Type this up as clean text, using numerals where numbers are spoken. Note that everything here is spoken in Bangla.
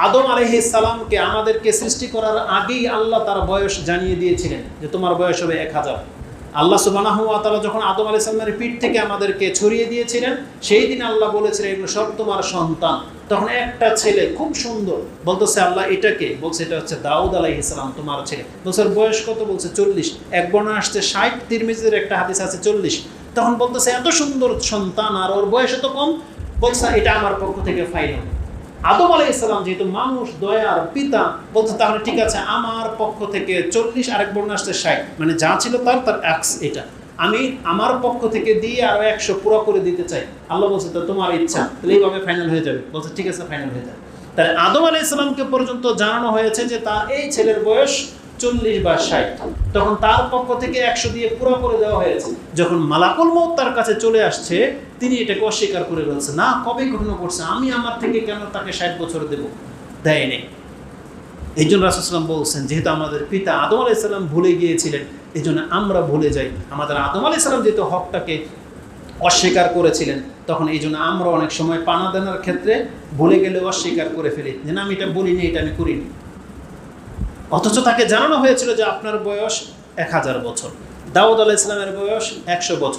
আদম আলাইহিস সালামকে আমাদেরকে সৃষ্টি করার আগেই আল্লাহ তার বয়স জানিয়ে দিয়েছিলেন যে তোমার বয়স হবে 1000। আল্লাহ সুবহানাহু ওয়া তাআলা যখন আদম আলাইহিস সালামের পিঠ থেকে আমাদেরকে ছড়িয়ে দিয়েছিলেন, সেই দিন আল্লাহ বলেছিলেন এগুলো সব তোমার সন্তান। তখন একটা ছেলে খুব সুন্দর, বলতেছে আল্লাহ এটাকে, বলছে এটা হচ্ছে দাউদ আলাইহিস সালাম তোমার ছেলে। বলছে বয়স কত? বলছে 40। এক বর্ণনা আসছে 60, তিরমিজির একটা হাদিস আছে 40। তখন বলতেছে এত সুন্দর সন্তান আর ওর বয়স এত কম, বলছে এটা আমার পক্ষ থেকে ফাইনাল। আদম আলাইহিস সালাম যেহেতু মানুষ, দয়ার পিতা, বলছে তাহলে ঠিক আছে আমার পক্ষ থেকে 40, আরেক বর্ণনা আসছে 60, মানে যা ছিল তার এক্স, এটা আমি আমার পক্ষ থেকে দিয়ে আরো 100 পুরো করে দিতে চাই। আল্লাহ বলছে তো তোমার ইচ্ছা, তাহলে এইভাবে ফাইনাল হয়ে যাবে। বলছে ঠিক আছে ফাইনাল হয়ে যাবে। তাহলে আদম আলাইহিস সালামকে পর্যন্ত জানানো হয়েছে যে তার এই ছেলের বয়স 40 বা 60, তখন তার পক্ষ থেকে 100 দিয়ে পুরো করে দেওয়া হয়েছে। যখন মালাকুল মউত তার কাছে চলে আসছে, তিনি এটাকে অস্বীকার করে বলছে না, কবে ঘটনা করছে, আমি আমার থেকে কেন তাকে 60 বছর দেব, দেয়নি। এই জন্য রাসূল সাল্লাল্লাহু আলাইহি ওয়াসাল্লাম বলছেন যেহেতু আমাদের পিতা আদম আলাইহিস সালাম ভুলে গিয়েছিলেন, এই জন্য আমরা ভুলে যাই। আমাদের আদম আলাইহিস সালাম যেহেতু হকটাকে অস্বীকার করেছিলেন, তখন এই জন্য আমরা অনেক সময় পানা দেওয়ার ক্ষেত্রে ভুলে গেলে অস্বীকার করে ফেলি যে না আমি এটা বলিনি, এটা আমি করিনি। অথচ তাকে জানানো হয়েছিল যে আপনার বয়স 1000 বছর, দাউদ আলাইহিস সালামের বয়স 100 বছর।